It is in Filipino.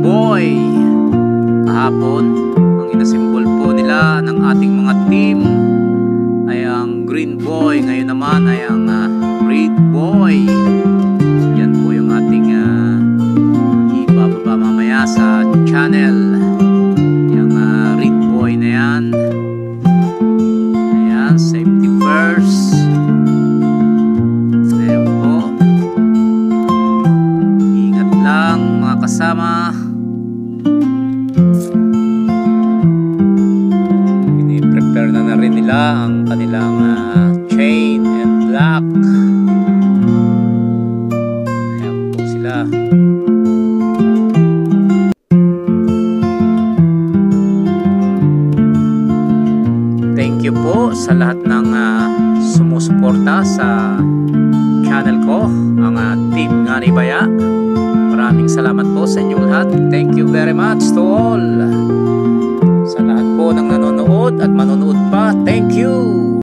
Boy. Kahapon, ang inasimbol po nila ng ating mga team ay ang Green Boy. Ngayon naman ay ang Red Boy. Yan po yung ating ibababa mamaya sa channel. Yung Red Boy na yan. Ayan, safety first. Ayan po. Ingat lang mga kasama. Prepare na rin nila ang kanilang chain and lock. Ayan po sila. Thank you po sa lahat ng sumusuporta sa channel ko, ang Team Nganibaya. Maraming salamat po sa inyong lahat. Thank you very much to all. Sa lahat po ng nanonood at manonood pa, thank you!